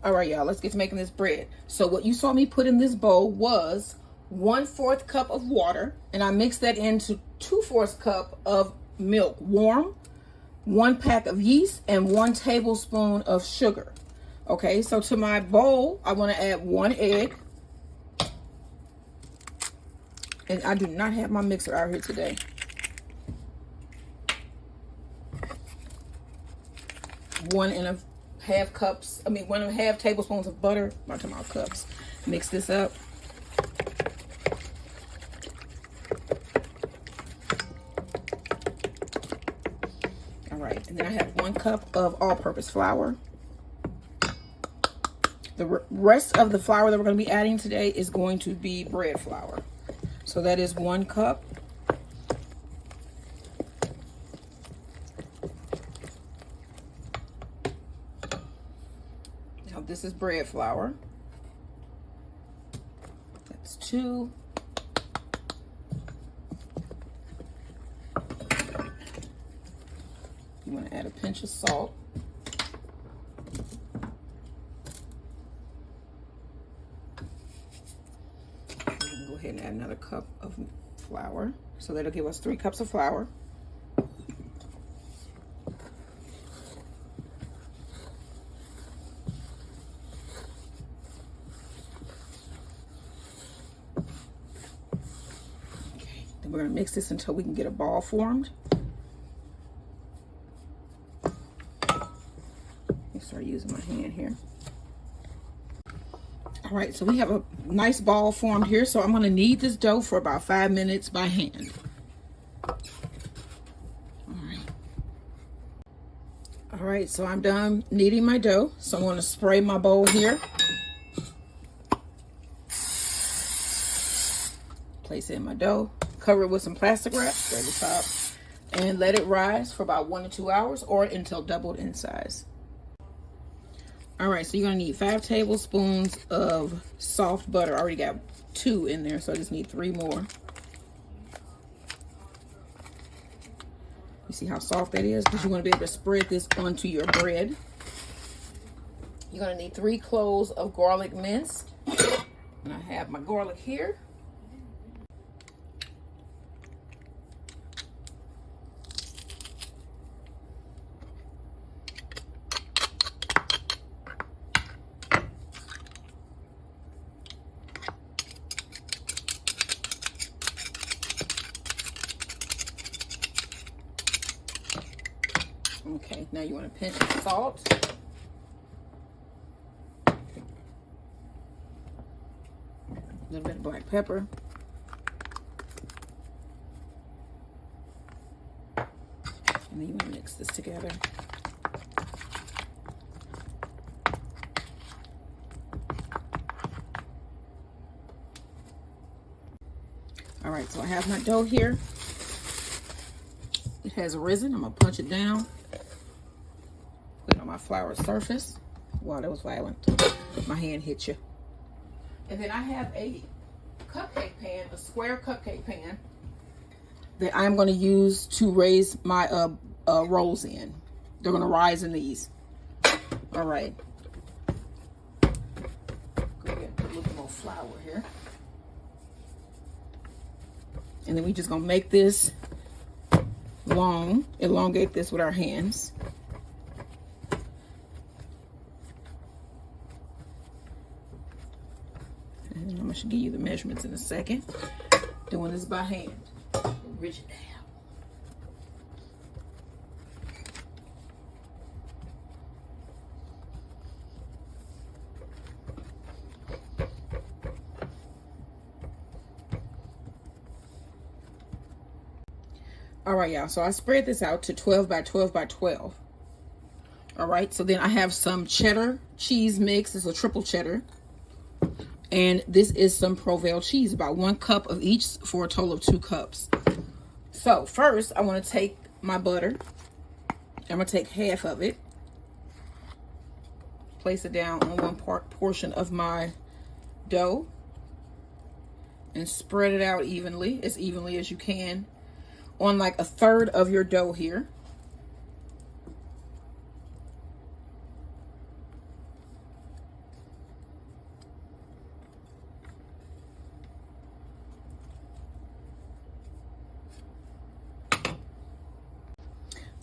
All right, y'all, let's get to making this bread. So what you saw me put in this bowl was 1/4 cup of water, and I mixed that into 2/4 cup of milk, warm, 1 pack of yeast, and 1 tablespoon of sugar. Okay, so to my bowl, I want to add 1 egg. And I do not have my mixer out here today. 1.5 tablespoons of butter. I'm talking about cups. Mix this up. All right, and then I have 1 cup of all-purpose flour. The rest of the flour that we're going to be adding today is going to be bread flour. So that is 1 cup. Now this is bread flour. That's 2. You want to add a pinch of salt. Go ahead and add another cup of flour. So that'll give us 3 cups of flour. Okay, then we're going to mix this until we can get a ball formed. Let me start using my hand here. All right, so we have a nice ball formed here. So I'm going to knead this dough for about 5 minutes by hand. All right, so I'm done kneading my dough. So I'm going to spray my bowl here. Place it in my dough. Cover it with some plastic wrap, spray the top, and let it rise for about 1 to 2 hours or until doubled in size. All right, so you're gonna need 5 tablespoons of soft butter. I already got 2 in there, so I just need 3 more. You see how soft that is? Because you want to be able to spread this onto your bread. You're gonna need 3 cloves of garlic minced. And I have my garlic here. Okay, now you want to pinch of salt. A little bit of black pepper. And then you want to mix this together. All right, so I have my dough here. It has risen. I'm going to punch it down. Put it on my flour surface. Wow, that was violent. My hand hit you. And then I have a cupcake pan, a square cupcake pan that I'm going to use to raise my rolls in. They're going to rise in these. All right. Go ahead and put a little more flour here. And then we just going to make this long, elongate this with our hands. And I'm going to give you the measurements in a second. Doing this by hand. Rich it down. All right, y'all, so I spread this out to 12 by 12 by 12. All right, so then I have some cheddar cheese mix. It's a triple cheddar. And this is some Provel cheese, about 1 cup of each for a total of 2 cups. So first, I want to take my butter. I'm going to take half of it. Place it down on one portion of my dough. And spread it out evenly as you can. On like a third of your dough here.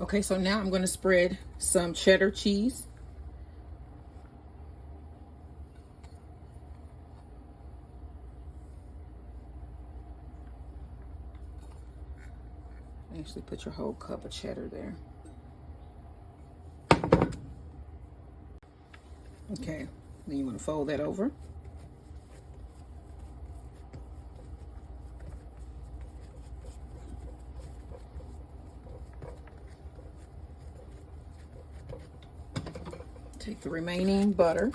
Okay, so now I'm going to spread some cheddar cheese. Actually, put your whole cup of cheddar there. Okay, then you want to fold that over. Take the remaining butter.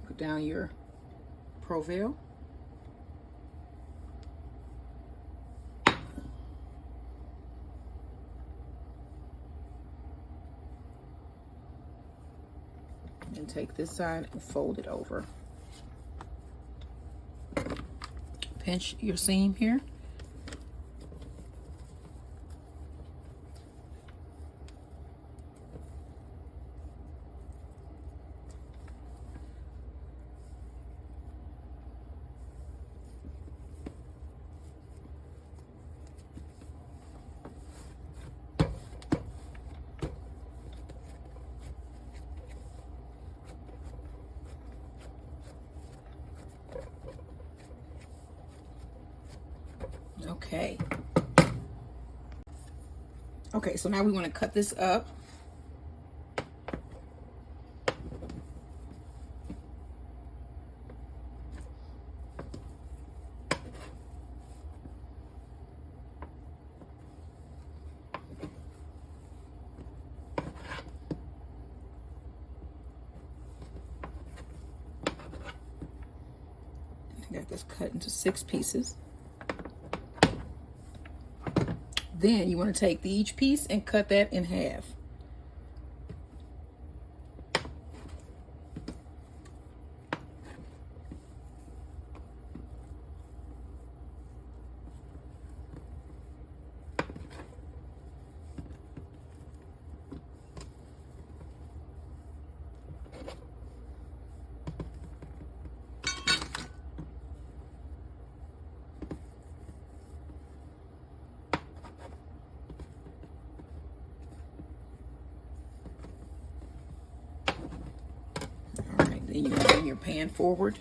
Put down your Proville. And take this side and fold it over. Pinch your seam here. Okay. Okay, so now we want to cut this up. I got this cut into 6 pieces. Then you want to take each piece and cut that in half. Then you bring your pan forward.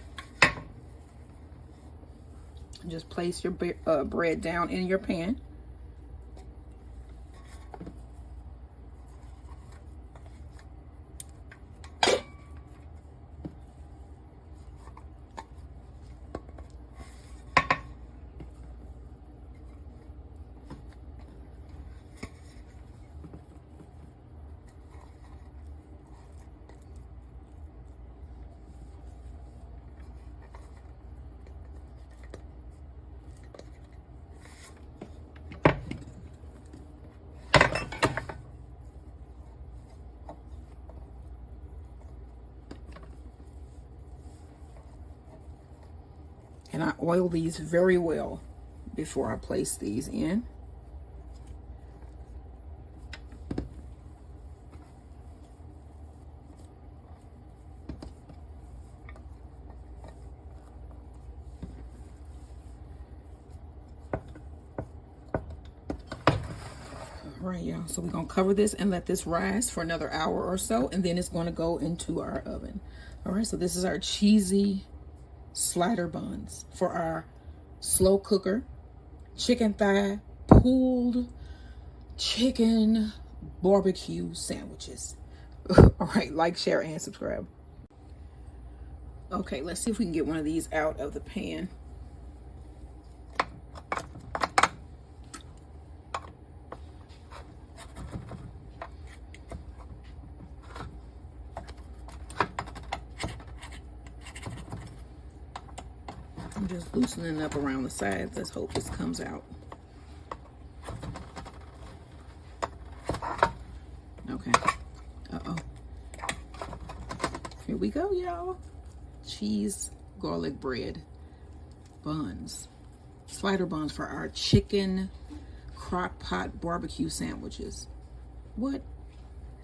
Just place your bread down in your pan. And I oil these very well before I place these in. All right, y'all, so we're gonna cover this and let this rise for another hour or so, and then it's gonna go into our oven. All right, so this is our cheesy slider buns for our slow cooker chicken thigh pulled chicken barbecue sandwiches. All right, like, share, and subscribe. Okay, let's see if we can get one of these out of the pan. I'm just loosening up around the sides. Let's hope this comes out. Okay. we go, y'all. Cheese garlic bread buns. Slider buns for our chicken crock pot barbecue sandwiches. What?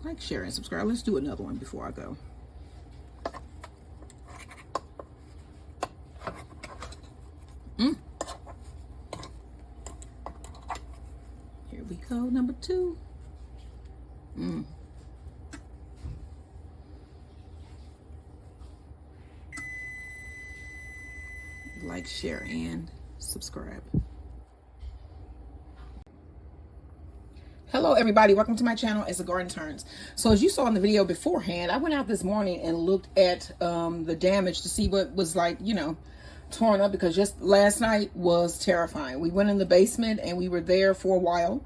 Like, share, and subscribe. Let's do another one before I go. Here we go, number 2. Like, share, and subscribe. Hello everybody, welcome to my channel. It's a Garden Turns. So as you saw in the video beforehand, I went out this morning and looked at the damage to see what was, like, you know, torn up, because just last night was terrifying. We went in the basement and we were there for a while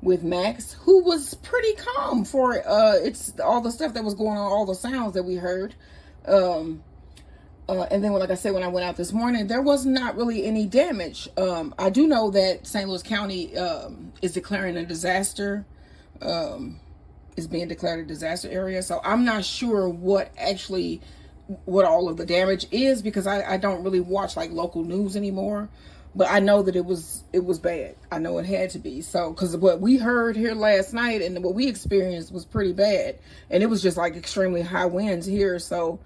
with Max, who was pretty calm for it's all the stuff that was going on, all the sounds that we heard. And then, like I said, when I went out this morning, there was not really any damage. I do know that St. Louis County is declaring a disaster, is being declared a disaster area. So I'm not sure what all of the damage is, because I don't really watch like local news anymore. But I know that it was bad. I know it had to be. So, because what we heard here last night and what we experienced was pretty bad. And it was just like extremely high winds here. So,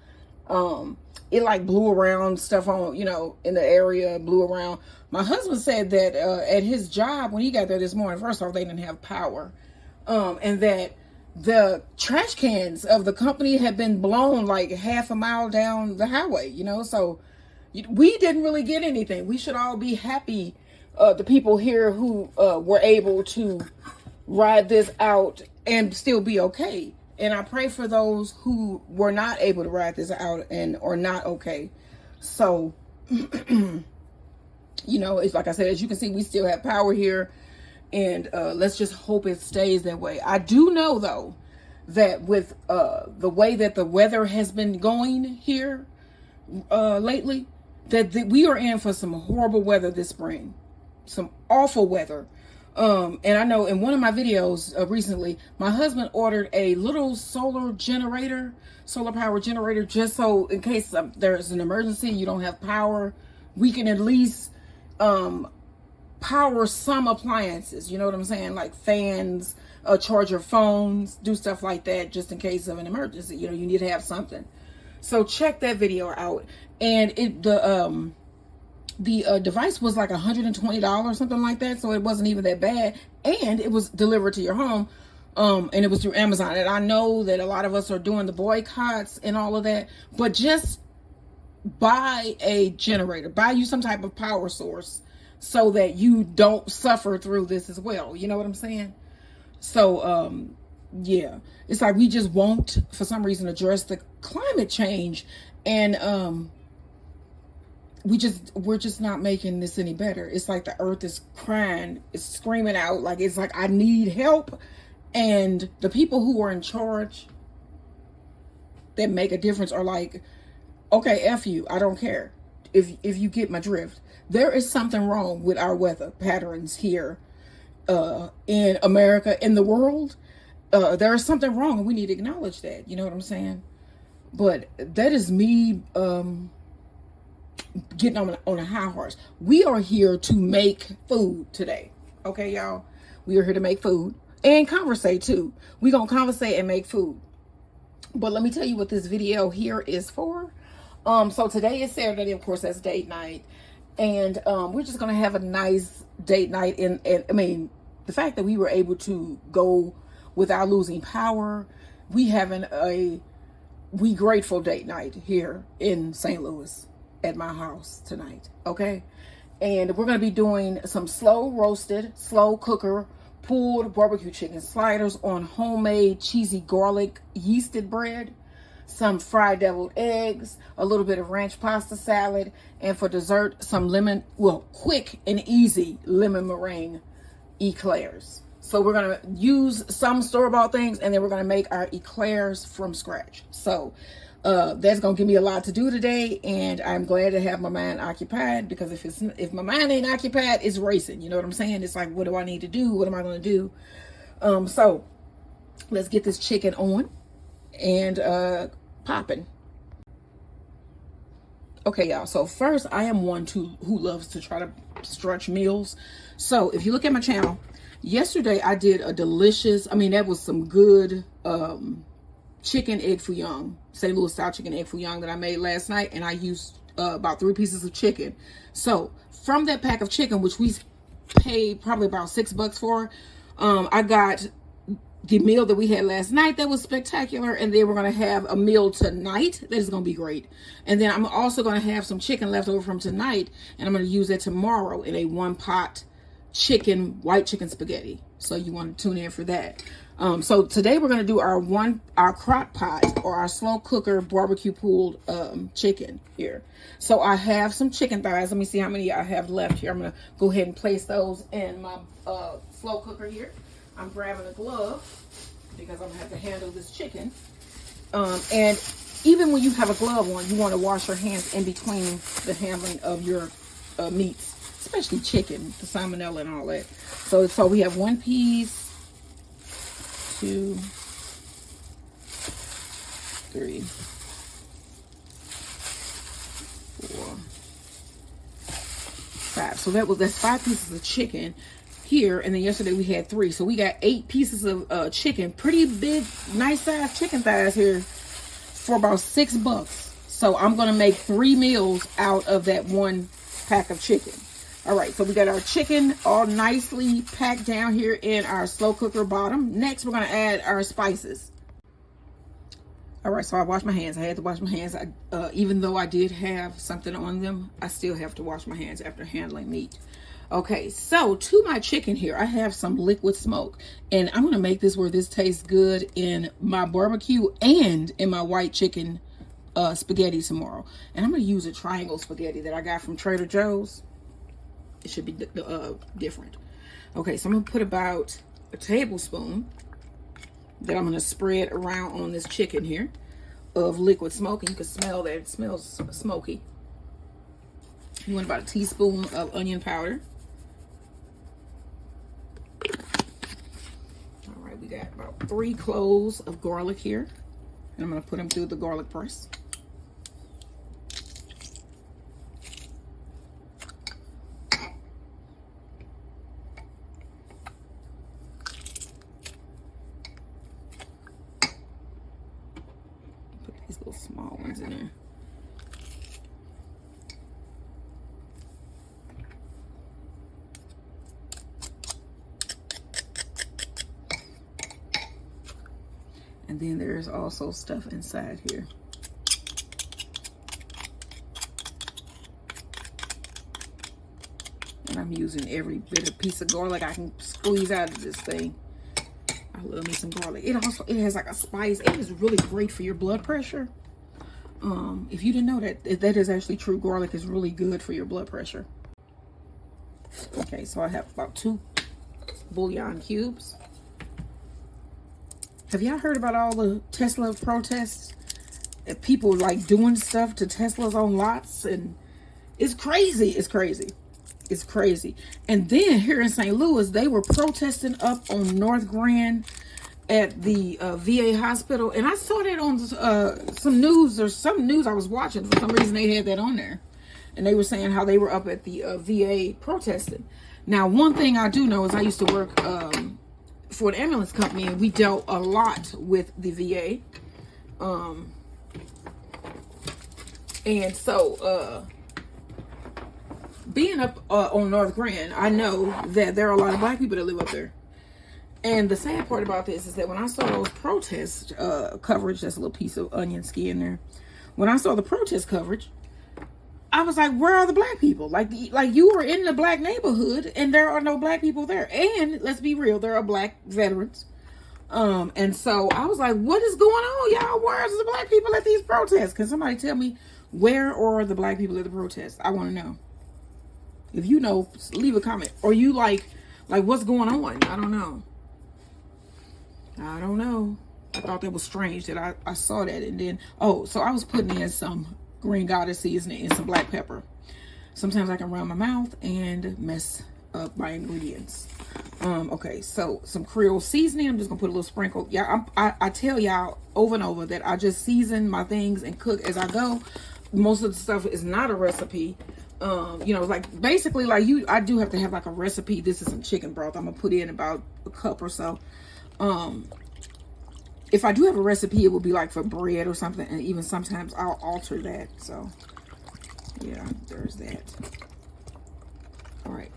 it like blew around stuff on, you know, in the area, blew around. My husband said that at his job, when he got there this morning, first off, they didn't have power. And that the trash cans of the company had been blown like half a mile down the highway, you know. So we didn't really get anything. We should all be happy, the people here who were able to ride this out and still be okay. And I pray for those who were not able to ride this out and are not okay. So, you know, it's like I said, as you can see, we still have power here. And let's just hope it stays that way. I do know, though, that with the way that the weather has been going here lately, that we are in for some horrible weather this spring. Some awful weather. And I know in one of my videos recently, my husband ordered a little solar power generator, just so in case there's an emergency, you don't have power, we can at least power some appliances, you know what I'm saying? Like fans, charge your phones, do stuff like that, just in case of an emergency. You know, you need to have something. So check that video out. And the device was like $120, something like that. So it wasn't even that bad. And it was delivered to your home. And it was through Amazon. And I know that a lot of us are doing the boycotts and all of that. But just buy a generator. Buy you some type of power source so that you don't suffer through this as well. You know what I'm saying? So, yeah. It's like we just won't, for some reason, address the climate change. And, we're just not making this any better. It's like the earth is crying, it's screaming out, like it's like I need help. And the people who are in charge that make a difference are like, okay, F you, I don't care. If you get my drift. There is something wrong with our weather patterns here in America, in the world. There is something wrong, and we need to acknowledge that. You know what I'm saying? But that is me getting on a high horse. We are here to make food today. Okay, y'all? We are here to make food and conversate too. We're going to conversate and make food. But let me tell you what this video here is for. So today is Saturday, of course, that's date night. And we're just going to have a nice date night. And I mean, the fact that we were able to go without losing power, we grateful date night here in St. Louis at my house tonight. Okay. And we're going to be doing some slow roasted, slow cooker, pulled barbecue chicken sliders on homemade cheesy garlic yeasted bread, some fried deviled eggs, a little bit of ranch pasta salad, and for dessert, some quick and easy lemon meringue eclairs. So we're going to use some store-bought things, and then we're going to make our eclairs from scratch. So that's going to give me a lot to do today, and I'm glad to have my mind occupied, because if my mind ain't occupied, it's racing. You know what I'm saying? It's like, what do I need to do? What am I going to do? So let's get this chicken on and popping. Okay, y'all. So first, I am one who loves to try to stretch meals. So if you look at my channel, yesterday I did a delicious, I mean, that was some good chicken egg foo young, St. Louis style chicken egg foo young that I made last night. And I used about 3 pieces of chicken. So from that pack of chicken, which we paid probably about $6 for, I got the meal that we had last night that was spectacular, and then we're going to have a meal tonight that is going to be great. And then I'm also going to have some chicken left over from tonight, and I'm going to use that tomorrow in a 1-pot white chicken spaghetti. So you want to tune in for that. So today we're going to do our crock pot or our slow cooker barbecue pulled chicken here. So I have some chicken thighs. Let me see how many I have left here. I'm going to go ahead and place those in my slow cooker here. I'm grabbing a glove because I'm going to have to handle this chicken. And even when you have a glove on, you want to wash your hands in between the handling of your meats, especially chicken, the salmonella and all that. So we have 1 piece, 2, 3, 4, 5. So that's 5 pieces of chicken here, and then yesterday we had 3, so we got 8 pieces of chicken, pretty big, nice size chicken thighs here for about $6. So I'm gonna make 3 meals out of that 1 pack of chicken. All right, so we got our chicken all nicely packed down here in our slow cooker bottom. Next, we're gonna add our spices. All right, so I washed my hands. I had to wash my hands. Even though I did have something on them, I still have to wash my hands after handling meat. Okay, so to my chicken here, I have some liquid smoke, and I'm gonna make this where this tastes good in my barbecue and in my white chicken spaghetti tomorrow. And I'm gonna use a triangle spaghetti that I got from Trader Joe's. It should be different. Okay, so I'm gonna put about a tablespoon that I'm gonna spread around on this chicken here of liquid smoke, and you can smell that it smells smoky. You want about a teaspoon of onion powder. All right, we got about 3 cloves of garlic here, and I'm gonna put them through the garlic press. Put these little small ones in there. And then there's also stuff inside here. And I'm using every bit of piece of garlic I can squeeze out of this thing. I love me some garlic. It has like a spice. It is really great for your blood pressure. If you didn't know that, that is actually true. Garlic is really good for your blood pressure. Okay, so I have about 2 bouillon cubes. Have y'all heard about all the Tesla protests? People like doing stuff to Teslas on lots, and it's crazy. It's crazy. It's crazy. And then here in St. Louis, they were protesting up on North Grand at the VA hospital, and I saw that on some news I was watching. For some reason, they had that on there, and they were saying how they were up at the VA protesting. Now, one thing I do know is I used to work for an ambulance company, and we dealt a lot with the VA. And so being up on North Grand, I know that there are a lot of black people that live up there. And the sad part about this is that when I saw those protest coverage, that's a little piece of onion skin there. When I saw the protest coverage, I was like, where are the black people? Like you were in the black neighborhood and there are no black people there. And let's be real, there are black veterans. And so I was like, what is going on, y'all? Where's the black people at these protests? Can somebody tell me where are the black people at the protests? I want to know. If you know, leave a comment. Or you like what's going on? I don't know. I don't know. I thought that was strange that I saw that. And then, so I was putting in some green goddess seasoning and some black pepper. Sometimes I can run my mouth and mess up my ingredients. Okay, so some Creole seasoning. I'm just gonna put a little sprinkle. Yeah, I tell y'all over and over that I just season my things and cook as I go. most of the stuff is not a recipe. You know, like basically like I do have to have like a recipe. This is some chicken broth. I'm gonna put in about a cup or so. If I do have a recipe, it will be like for bread or something, and even sometimes I'll alter that. So yeah, there's that. All right.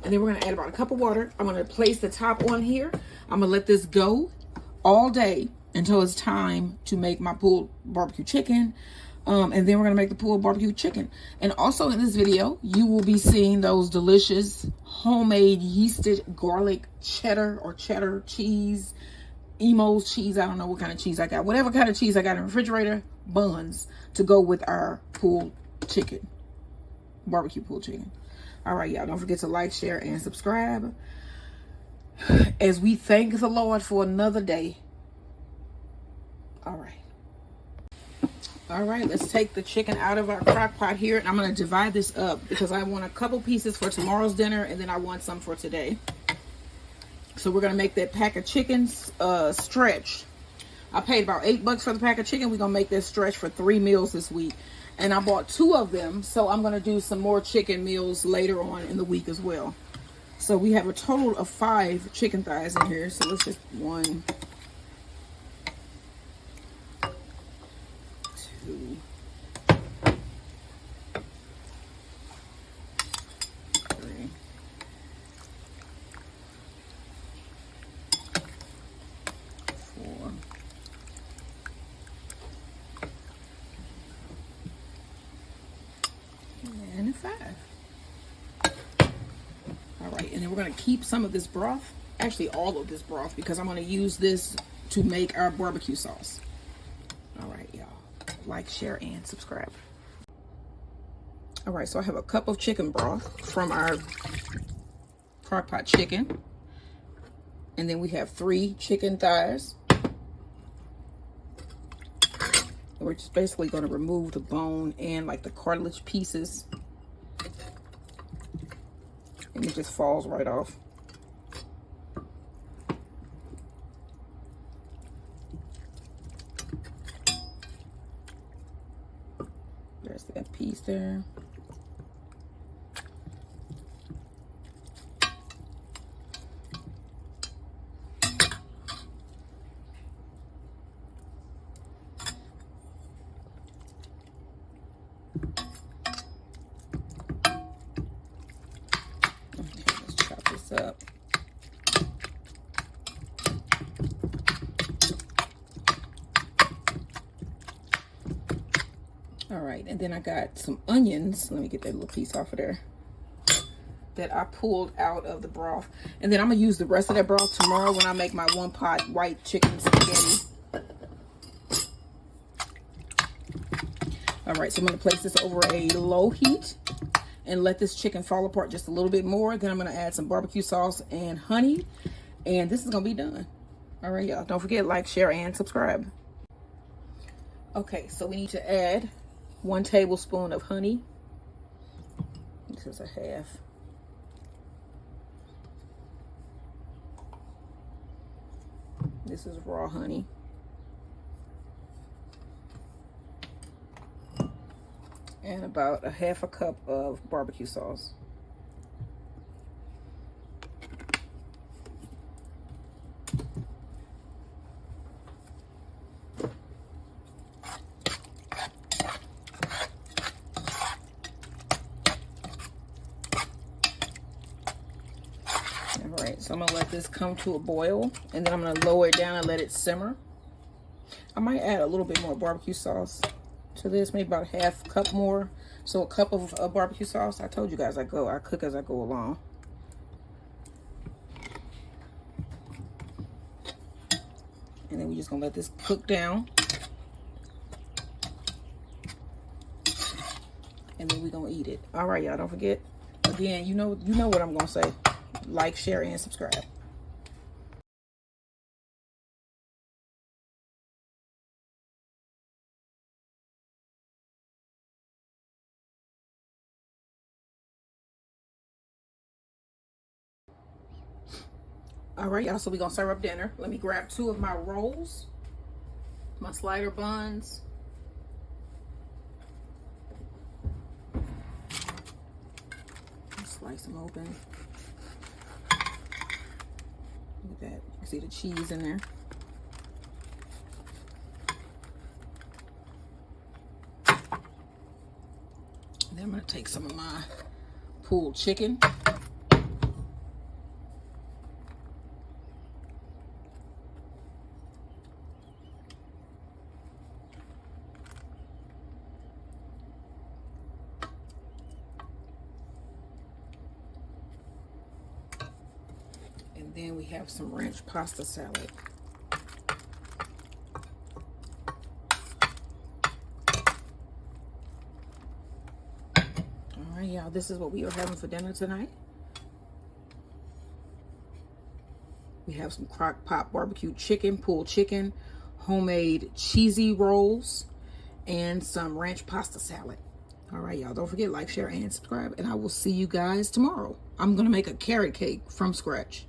And then we're gonna add about a cup of water. I'm gonna place the top on here. I'm gonna let this go all day until it's time to make my pulled barbecue chicken. And then we're gonna make the pulled barbecue chicken. And also in this video, you will be seeing those delicious homemade yeasted garlic cheddar or cheddar cheese, Emo's cheese. I don't know what kind of cheese I got. Whatever kind of cheese I got in the refrigerator, buns to go with our pulled chicken, barbecue pulled chicken. All right, y'all, don't forget to like, share, and subscribe as we thank the Lord for another day. All right, let's take the chicken out of our crock pot here, and I'm going to divide this up because I want a couple pieces for tomorrow's dinner, and then I want some for today. So we're going to make that pack of chickens stretch. I paid about $8 for the pack of chicken. We're going to make this stretch for 3 meals this week. And I bought 2 of them, so I'm going to do some more chicken meals later on in the week as well. So we have a total of 5 chicken thighs in here. So let's just 1, 2, 3, 4, and 5. All right, and then we're going to keep some of this broth, actually all of this broth, because I'm going to use this to make our barbecue sauce. All right, y'all, like, share, and subscribe. All right, so I have a cup of chicken broth from our crock pot chicken, and then we have 3 chicken thighs. We're just basically going to remove the bone and like the cartilage pieces, and it just falls right off. There's that piece there. Up. All right, and then I got some onions. Let me get that little piece off of there that I pulled out of the broth. And then I'm gonna use the rest of that broth tomorrow when I make my 1-pot white chicken spaghetti. All right, so I'm gonna place this over a low heat and let this chicken fall apart just a little bit more. Then I'm gonna add some barbecue sauce and honey, and this is gonna be done. All right, y'all, don't forget, like, share, and subscribe. Okay, so we need to add 1 tablespoon of honey. This is a half. This is raw honey. And about a 1/2 cup of barbecue sauce. All right, so I'm gonna let this come to a boil, and then I'm gonna lower it down and let it simmer. I might add a little bit more barbecue sauce to this, maybe about a 1/2 cup more. So a cup of barbecue sauce. I told you guys I cook as I go along. And then we're just gonna let this cook down. And then we're gonna eat it. All right, y'all, don't forget, again, you know what I'm gonna say. Like, share, and subscribe. All right, y'all, so we're gonna serve up dinner. Let me grab 2 of my rolls, my slider buns, Slice them open. Look at that. You can see the cheese in there. Then I'm going to take some of my pulled chicken. And then we have some ranch pasta salad. All right, y'all, this is what we are having for dinner tonight. We have some crock pot barbecue chicken, pulled chicken, homemade cheesy rolls, and some ranch pasta salad. All right, y'all, don't forget, like, share, and subscribe, and I will see you guys tomorrow. I'm going to make a carrot cake from scratch.